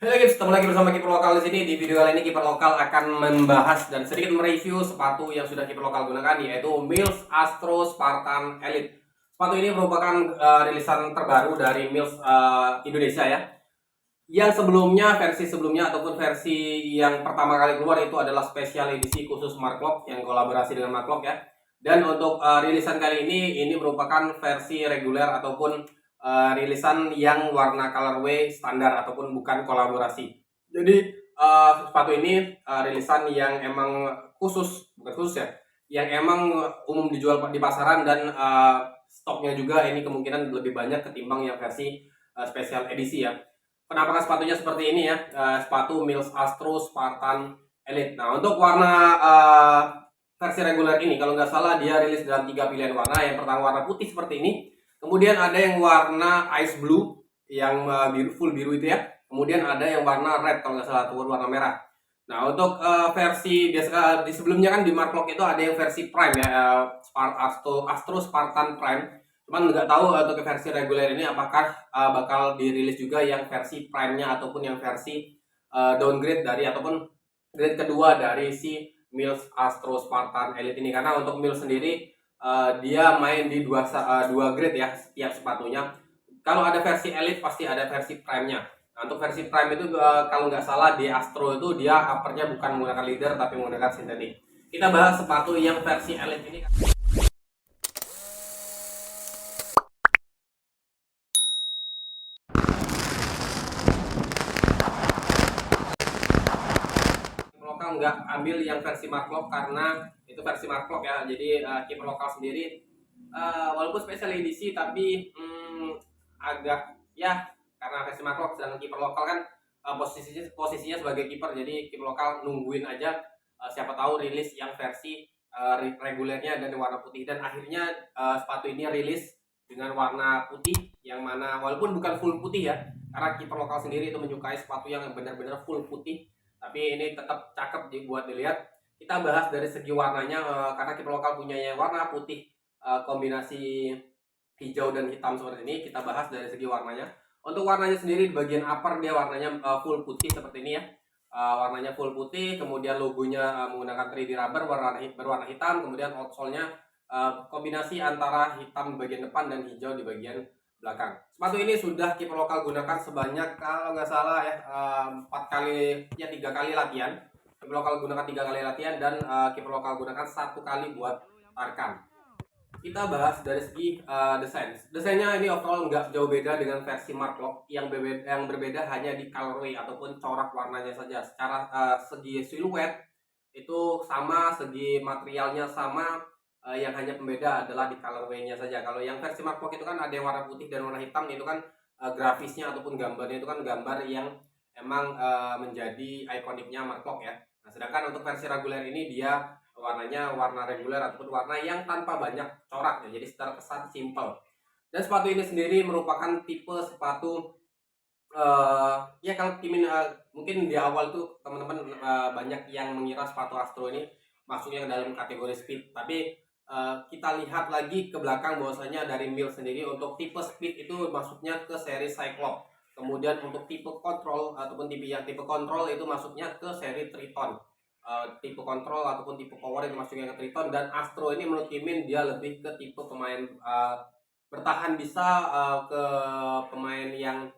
Halo guys, ketemu lagi bersama Kiper Lokal di sini. Di video kali ini Kiper Lokal akan membahas dan sedikit mereview sepatu yang sudah Kiper Lokal gunakan, yaitu Mills Astro Spartan Elite. Sepatu ini merupakan rilisan terbaru dari Mills Indonesia ya. Yang sebelumnya, versi sebelumnya ataupun versi yang pertama kali keluar itu adalah special edisi khusus Mark Lock yang kolaborasi dengan Mark Lock ya. Dan untuk rilisan kali ini merupakan versi reguler ataupun rilisan yang warna colorway standar ataupun bukan kolaborasi. Jadi sepatu ini rilisan yang emang khusus, bukan khusus ya, yang emang umum dijual di pasaran dan stoknya juga ini kemungkinan lebih banyak ketimbang yang versi special edisi ya. Penampakan sepatunya seperti ini ya, sepatu Mills Astro Spartan Elite. Nah, untuk warna versi reguler ini, kalau nggak salah dia rilis dalam 3 pilihan warna. Yang pertama warna putih seperti ini, kemudian ada yang warna ice blue, yang biru, full biru itu ya. Kemudian ada yang warna red kalau nggak salah, ataupun warna merah. Nah, untuk versi biasa di sebelumnya kan di Mark Lock itu ada yang versi Prime ya, Astro Spartan Prime. Cuman nggak tahu untuk versi reguler ini apakah bakal dirilis juga yang versi prime-nya ataupun yang versi downgrade dari ataupun grade kedua dari si Mills Astro Spartan Elite ini. Karena untuk Mills sendiri dia main di dua grade ya setiap sepatunya. Kalau ada versi Elite pasti ada versi prime-nya. Nah, untuk versi prime itu kalau nggak salah di Astro itu dia uppernya bukan menggunakan leather tapi menggunakan sintetik. Kita bahas sepatu yang versi Elite ini. Lokal nggak ambil yang versi Mark Lock karena itu versi Mark Lock ya. Jadi kiper lokal sendiri walaupun spesial edisi tapi agak ya, karena versi Mark Lock, sedangkan kiper lokal kan posisinya sebagai kiper, jadi kiper lokal nungguin aja siapa tahu rilis yang versi regulernya dan warna putih, dan akhirnya sepatu ini rilis dengan warna putih yang mana walaupun bukan full putih ya, karena kiper lokal sendiri itu menyukai sepatu yang benar-benar full putih, tapi ini tetap cakep dibuat dilihat. Kita bahas dari segi warnanya karena kiper lokal punya yang warna putih kombinasi hijau dan hitam seperti ini. Kita bahas dari segi warnanya. Untuk warnanya sendiri di bagian upper dia warnanya full putih seperti ini ya. Warnanya full putih, kemudian logonya menggunakan 3D rubber berwarna hitam, kemudian outsole-nya kombinasi antara hitam di bagian depan dan hijau di bagian belakang. Sepatu ini sudah kiper lokal gunakan sebanyak kalau nggak salah ya 4 kali ya 3 kali latihan. Kiper lokal gunakan 3 kali latihan dan kiper lokal gunakan 1 kali buat tarkam. Kita bahas dari segi desain. Desainnya ini overall nggak jauh beda dengan versi Mark Lock. Yang berbeda hanya di colorway ataupun corak warnanya saja. Secara segi siluet itu sama, segi materialnya sama. Yang hanya pembeda adalah di colorway-nya saja. Kalau yang versi Mark Lock itu kan ada yang warna putih dan warna hitam, itu kan grafisnya ataupun gambarnya itu kan gambar yang emang menjadi ikoniknya Mark Lock ya. Nah, sedangkan untuk versi reguler ini dia warnanya warna reguler ataupun warna yang tanpa banyak coraknya, jadi secara kesan simple. Dan sepatu ini sendiri merupakan tipe sepatu ya kalau mungkin di awal tuh teman-teman banyak yang mengira sepatu Astro ini masuknya ke dalam kategori speed, tapi kita lihat lagi ke belakang bahwasanya dari Mills sendiri untuk tipe speed itu masuknya ke seri Cyclops. Kemudian untuk tipe control ataupun tipe control itu masuknya ke seri Triton. Tipe kontrol ataupun tipe power itu masuknya ke Triton, dan Astro ini menurut Kimin dia lebih ke tipe pemain bertahan bisa, ke pemain yang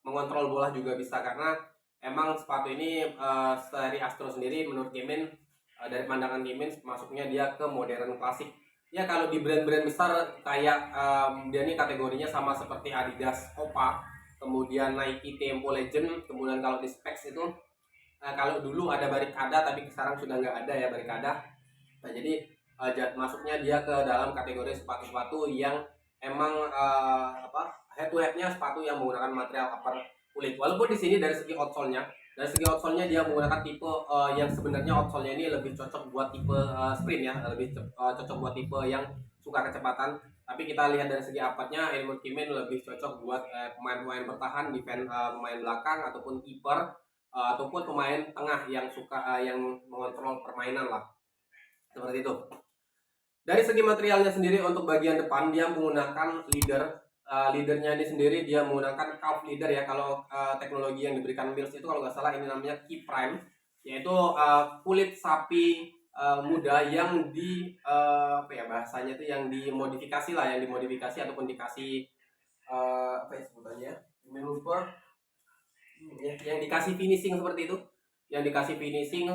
mengontrol bola juga bisa, karena emang sepatu ini seri Astro sendiri menurut Kimin dari pandangan Kimin masuknya dia ke modern klasik. Ya kalau di brand-brand besar kayak dia ini kategorinya sama seperti Adidas Copa, kemudian Nike Tempo Legend, kemudian kalau di specs itu kalau dulu ada Barikada tapi sekarang sudah nggak ada ya Barikada. Nah jadi masuknya dia ke dalam kategori sepatu-sepatu yang emang head to headnya sepatu yang menggunakan material upper kulit. Walaupun di sini dari segi outsole-nya dia menggunakan tipe yang sebenarnya outsole-nya ini lebih cocok buat tipe sprint ya, lebih cocok buat tipe yang suka kecepatan. Tapi kita lihat dari segi uppernya, Helmut Kimin lebih cocok buat pemain-pemain bertahan, defense, pemain belakang ataupun kiper, ataupun pemain tengah yang suka yang mengontrol permainan lah, seperti itu. Dari segi materialnya sendiri untuk bagian depan dia menggunakan leather leadernya ini sendiri dia menggunakan calf leader ya. Kalau teknologi yang diberikan Mills itu kalau nggak salah ini namanya Key Prime, yaitu kulit sapi muda yang apa ya bahasanya itu, yang dimodifikasi lah, yang dimodifikasi ataupun dikasih apa ya sebutannya, lupa ya, yang dikasih finishing seperti itu, yang dikasih finishing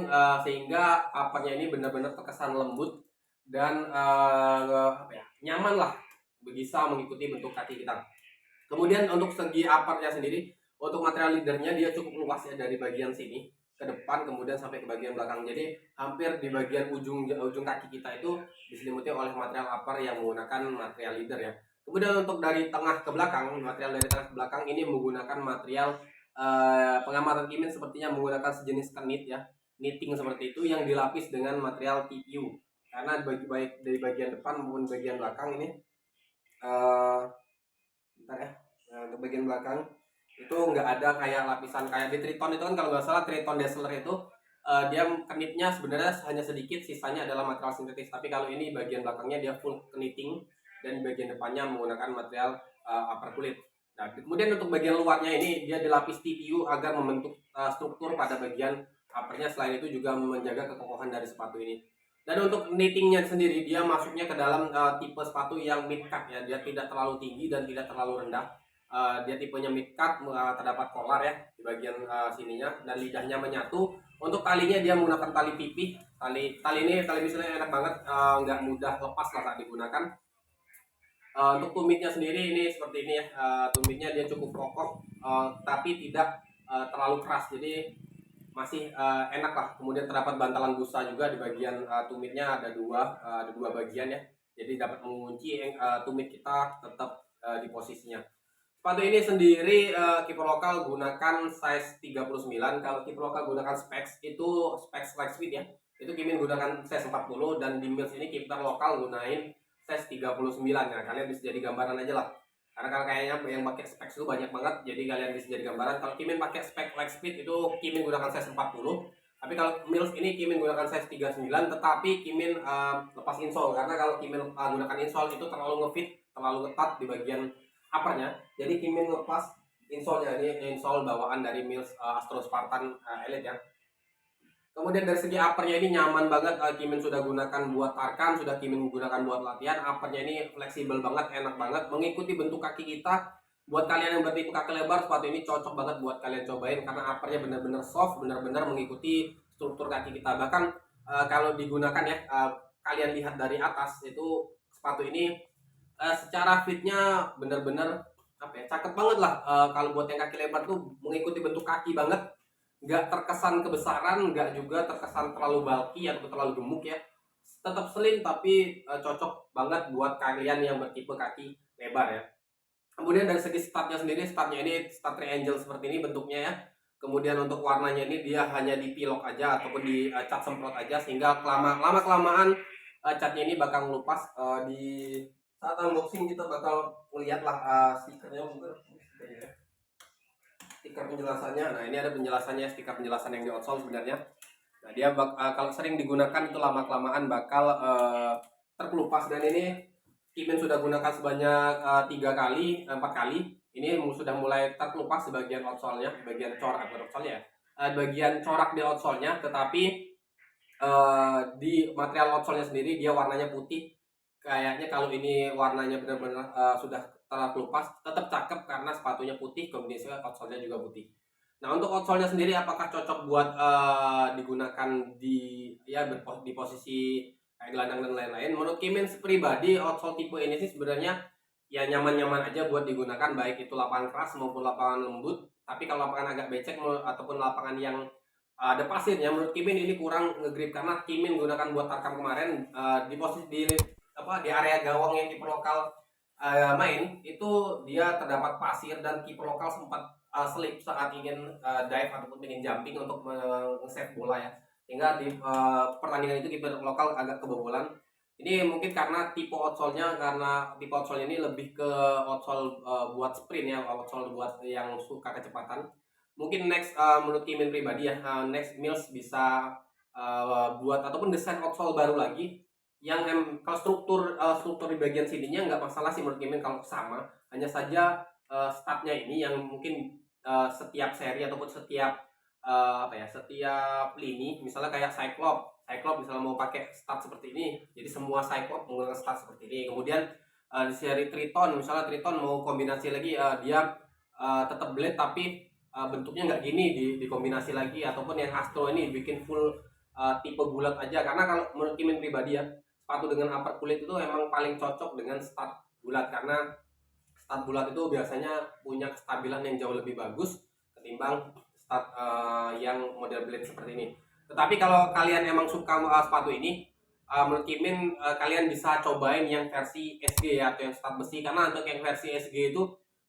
sehingga uppernya ini benar-benar terkesan lembut dan apa ya, nyaman lah, bisa mengikuti bentuk kaki kita. Kemudian untuk segi uppernya sendiri, untuk material leadernya dia cukup luas ya, dari bagian sini ke depan kemudian sampai ke bagian belakang. Jadi hampir di bagian ujung kaki kita itu diselimuti oleh material upper yang menggunakan material leader ya. Kemudian untuk dari tengah ke belakang, material dari tengah ke belakang ini menggunakan material pengamatan Kimin sepertinya menggunakan sejenis knit ya, knitting seperti itu yang dilapis dengan material TPU. Karena baik dari bagian depan maupun bagian belakang ini bentar ya. Nah, untuk bagian belakang itu nggak ada kayak lapisan kayak di Triton itu kan, kalau nggak salah Triton Dazzler itu dia knitnya sebenarnya hanya sedikit, sisanya adalah material sintetis. Tapi kalau ini bagian belakangnya dia full knitting dan bagian depannya menggunakan material upper kulit. Nah, kemudian untuk bagian luarnya ini dia dilapis TPU agar membentuk struktur pada bagian uppernya. Selain itu juga menjaga kekokohan dari sepatu ini. Dan untuk knittingnya sendiri dia masuknya ke dalam tipe sepatu yang mid cut ya, dia tidak terlalu tinggi dan tidak terlalu rendah. Dia tipenya mid cut, terdapat collar ya di bagian sininya dan lidahnya menyatu. Untuk talinya dia menggunakan tali pipih. Tali ini misalnya enak banget, nggak mudah lepas lah saat digunakan. Untuk tumitnya sendiri ini seperti ini ya, tumitnya dia cukup kokoh tapi tidak terlalu keras, jadi masih enak lah. Kemudian terdapat bantalan busa juga di bagian tumitnya, ada dua bagian ya, jadi dapat mengunci tumit kita tetap di posisinya. Sepatu ini sendiri kiper lokal gunakan size 39. Kalau kiper lokal gunakan specs itu specs Lightspeed ya, itu Kimin gunakan size 40, dan di Mills ini kiper lokal gunain size 39. Nah, kalian bisa jadi gambaran aja lah. Karena kalau kayaknya yang pakai specs itu banyak banget, jadi kalian bisa jadi gambaran. Kalau Kimin pakai spek Lightspeed itu Kimin gunakan size 40. Tapi kalau Mills ini Kimin gunakan size 39, tetapi Kimin lepas insole, karena kalau Kimin gunakan insole itu terlalu ngefit, terlalu ketat di bagian uppernya. Jadi Kimin lepas insole-nya, ini insole bawaan dari Mills Astro Spartan Elite ya. Kemudian dari segi uppernya ini nyaman banget, Kimin sudah gunakan buat tarkam, sudah Kimin gunakan buat latihan. Uppernya ini fleksibel banget, enak banget, mengikuti bentuk kaki kita. Buat kalian yang bertipe kaki lebar, sepatu ini cocok banget buat kalian cobain karena uppernya benar-benar soft, benar-benar mengikuti struktur kaki kita. Bahkan kalau digunakan ya, kalian lihat dari atas itu sepatu ini secara fitnya benar-benar apa ya, cakep banget lah. Kalau buat yang kaki lebar tuh mengikuti bentuk kaki banget, nggak terkesan kebesaran, nggak juga terkesan terlalu bulky atau terlalu gemuk ya, tetap slim tapi cocok banget buat kalian yang bertipe kaki lebar ya. Kemudian dari segi statnya sendiri, statnya ini stat triangle seperti ini bentuknya ya. Kemudian untuk warnanya ini dia hanya dipilok aja ataupun di cat semprot aja, sehingga lama kelamaan catnya ini bakal ngelupas. Di saat unboxing kita bakal melihat lah stikernya, mungkin stiker penjelasannya. Nah, ini ada penjelasannya, stiker penjelasan yang di outsole sebenarnya. Nah, dia kalau sering digunakan itu lama kelamaan bakal terkelupas. Dan ini Kimin sudah gunakan sebanyak 4 kali. Ini sudah mulai terkelupas di bagian outsole-nya, bagian corak atau outsole-nya, bagian corak di outsole-nya. Tetapi di material outsole-nya sendiri dia warnanya putih. Kayaknya kalau ini warnanya benar-benar sudah terkelupas, tetap cakep karena sepatunya putih, kombinasi outsole-nya juga putih. Nah, untuk outsole-nya sendiri apakah cocok buat digunakan di posisi kayak gelandang dan lain-lain? Menurut Kimin pribadi, outsole tipe ini sih sebenarnya ya nyaman-nyaman aja buat digunakan, baik itu lapangan keras maupun lapangan lembut. Tapi kalau lapangan agak becek ataupun lapangan yang ada pasirnya, menurut Kimin ini kurang ngegrip, karena Kimin gunakan buat tarkam kemarin di posisi di area gawang yang kiper lokal main itu dia terdapat pasir dan kiper lokal sempat slip saat ingin dive ataupun ingin jumping untuk nge-save bola ya, sehingga di pertandingan itu kiper lokal agak kebobolan. Ini mungkin karena tipe outsole-nya, karena tipe outsole ini lebih ke outsole buat sprint ya, outsole buat yang suka kecepatan. Mungkin next menurut Kimin pribadi ya, next Mills bisa buat ataupun desain outsole baru lagi kalau struktur di bagian sininya nggak masalah sih menurut Kimin kalau sama, hanya saja statnya ini yang mungkin setiap seri ataupun setiap setiap lini, misalnya kayak Cyclops misalnya mau pakai stat seperti ini, jadi semua Cyclops menggunakan stat seperti ini. Kemudian di seri Triton, misalnya Triton mau kombinasi lagi, dia tetap blade tapi bentuknya nggak gini, dikombinasi lagi. Ataupun yang Astro ini bikin full tipe bulat aja, karena kalau menurut Kimin pribadi ya, sepatu dengan upper kulit itu emang paling cocok dengan stat bulat, karena stat bulat itu biasanya punya kestabilan yang jauh lebih bagus ketimbang stat yang model blade seperti ini. Tetapi kalau kalian emang suka sepatu ini, menurut Kimin kalian bisa cobain yang versi SG ya, atau yang stat besi, karena untuk yang versi SG itu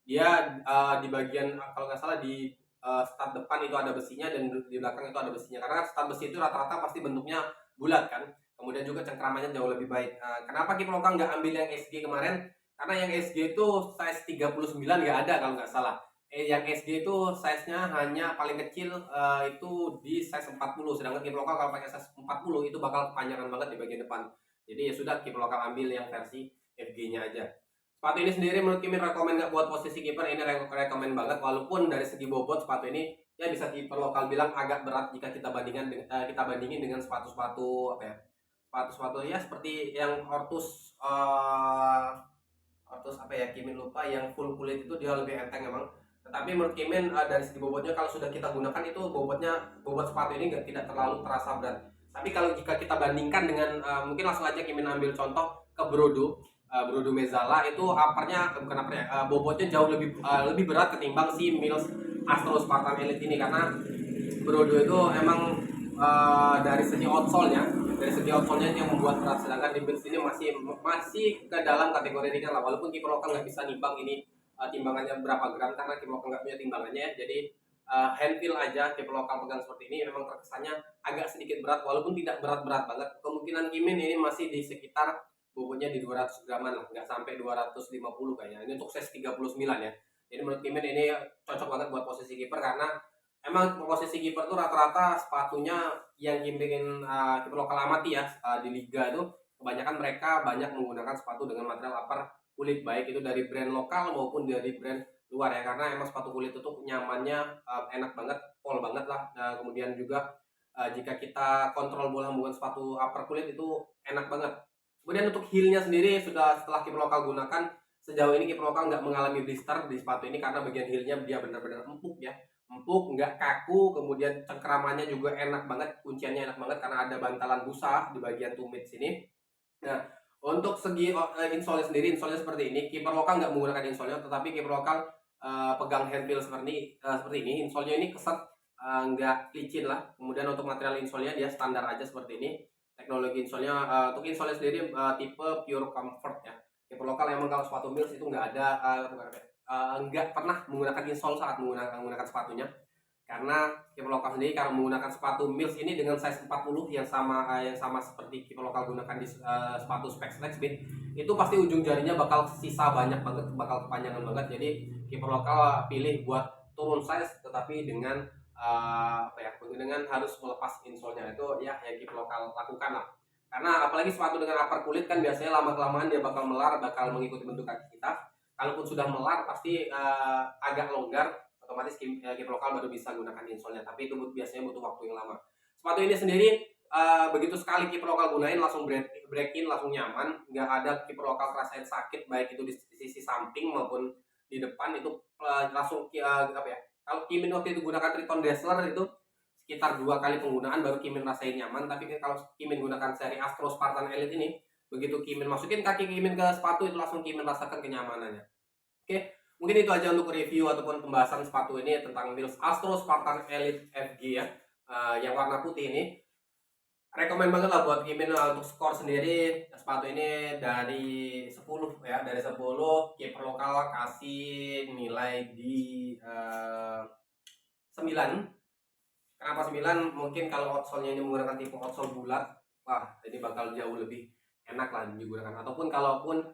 dia di bagian kalau nggak salah di stat depan itu ada besinya, dan di belakang itu ada besinya, karena stat besi itu rata-rata pasti bentuknya bulat kan. Kemudian juga cengkramannya jauh lebih baik. Kenapa Kiploka nggak ambil yang SG kemarin? Karena yang SG itu size 39 nggak ada kalau nggak salah. Yang SG itu size-nya hanya paling kecil itu di size 40, sedangkan keep lokal kalau pakai size 40 itu bakal kepanjangan banget di bagian depan. Jadi ya sudah, keep lokal ambil yang versi FG-nya aja. Sepatu ini sendiri menurut Kimin rekomend nggak buat posisi kiper? Ini rekomend banget, walaupun dari segi bobot sepatu ini ya bisa kiper lokal bilang agak berat jika kita bandingin dengan sepatu-sepatu sepatu-sepatu ya seperti yang Ortus Kimin lupa, yang full kulit itu dia lebih enteng emang. Tetapi menurut Kimin dari segi bobotnya, kalau sudah kita gunakan itu bobot sepatu ini tidak terlalu terasa berat. Tapi kalau jika kita bandingkan dengan mungkin langsung aja Kimin ambil contoh ke Brodo Mezzala, itu bobotnya jauh lebih berat ketimbang si Mills Astro Spartan Elite ini, karena Brodo itu emang dari segi outsole-nya yang membuat berat, sedangkan di Mills ini masih ke dalam kategori ringan lah, walaupun keeper lokal nggak bisa nimbang ini timbangannya berapa gram, karena keeper lokal nggak punya timbangannya. Jadi hand feel aja keeper lokal pegang seperti ini memang terkesannya agak sedikit berat, walaupun tidak berat-berat banget. Kemungkinan Kimin ini masih di sekitar bobotnya di 200 graman lah, nggak sampai 250 kayaknya. Ini untuk size 39 ya. Jadi menurut Kimin ini cocok banget buat posisi kiper, karena emang posisi kiper tuh rata-rata sepatunya yang Kimin kiper lokal amati ya di liga itu kebanyakan mereka banyak menggunakan sepatu dengan material upper kulit, baik itu dari brand lokal maupun dari brand luar ya, karena emang sepatu kulit itu nyamannya enak banget, pol banget lah. Kemudian juga jika kita kontrol bola menggunakan sepatu upper kulit itu enak banget. Kemudian untuk heelnya sendiri, setelah keeper lokal gunakan, sejauh ini keeper lokal nggak mengalami blister di sepatu ini, karena bagian heelnya dia benar-benar empuk ya, nggak kaku. Kemudian cengkramannya juga enak banget, kunciannya enak banget karena ada bantalan busa di bagian tumit sini. Nah, untuk segi insole sendiri, insole seperti ini, keeper lokal nggak menggunakan insole, tetapi keeper lokal pegang handfeel seperti ini. Insole-nya ini keset, nggak licin lah. Kemudian untuk material insole-nya dia standar aja seperti ini. Teknologi insole-nya untuk insole sendiri tipe pure comfort ya. Keeper lokal emang kalau sepatu Mills itu nggak ada nggak pernah menggunakan insole saat menggunakan sepatunya, karena keeper lokal sendiri kalau menggunakan sepatu Mills ini dengan size 40 yang sama seperti keeper lokal gunakan di sepatu Specs Speed, itu pasti ujung jarinya bakal sisa banyak banget, bakal kepanjangan banget. Jadi keeper lokal pilih buat turun size, tetapi dengan dengan harus melepas insole-nya, itu ya yang keeper lokal lakukan lah. Karena apalagi sepatu dengan upper kulit kan biasanya lama-kelamaan dia bakal melar, bakal mengikuti bentuk kaki kita. Kalaupun sudah melar pasti agak longgar, otomatis keeper lokal baru bisa gunakan insole-nya, tapi itu biasanya butuh waktu yang lama. Sepatu ini sendiri begitu sekali keeper lokal gunain langsung break in, langsung nyaman, nggak ada keeper lokal rasain sakit, baik itu di sisi samping maupun di depan. Itu langsung kalau Kimin waktu itu gunakan Triton Dazzler itu sekitar 2 kali penggunaan baru Kimin rasain nyaman. Tapi kalau Kimin gunakan seri Astro Spartan Elite ini, begitu Kimin masukin kaki Kimin ke sepatu itu langsung Kimin rasakan kenyamanannya. Oke, mungkin itu aja untuk review ataupun pembahasan sepatu ini tentang Mills Astro Spartan Elite FG ya, yang warna putih ini. Rekomend banget lah buat Kimin. Untuk skor sendiri sepatu ini dari 10 ya, dari 10 keeper lokal kasih nilai di 9. Kenapa 9? Mungkin kalau outsole-nya ini menggunakan tipe outsole bulat, wah ini bakal jauh lebih enak lah digunakan. Ataupun kalaupun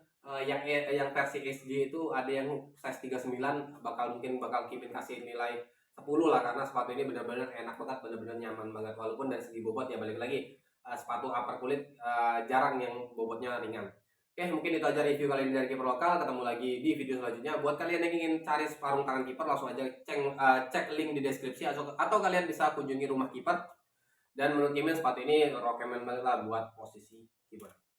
yang versi SG itu ada yang size 39, bakal Kimin kasih nilai 10 lah, karena sepatu ini benar-benar enak banget, benar-benar nyaman banget. Walaupun dari segi bobot ya balik lagi sepatu upper kulit jarang yang bobotnya ringan. Oke, mungkin itu aja review kali ini dari kiper lokal. Ketemu lagi di video selanjutnya. Buat kalian yang ingin cari sarung tangan kiper, langsung aja cek link di deskripsi, atau kalian bisa kunjungi rumah kiper. Dan menurut Kimin sepatu ini recommend banget lah buat posisi kiper.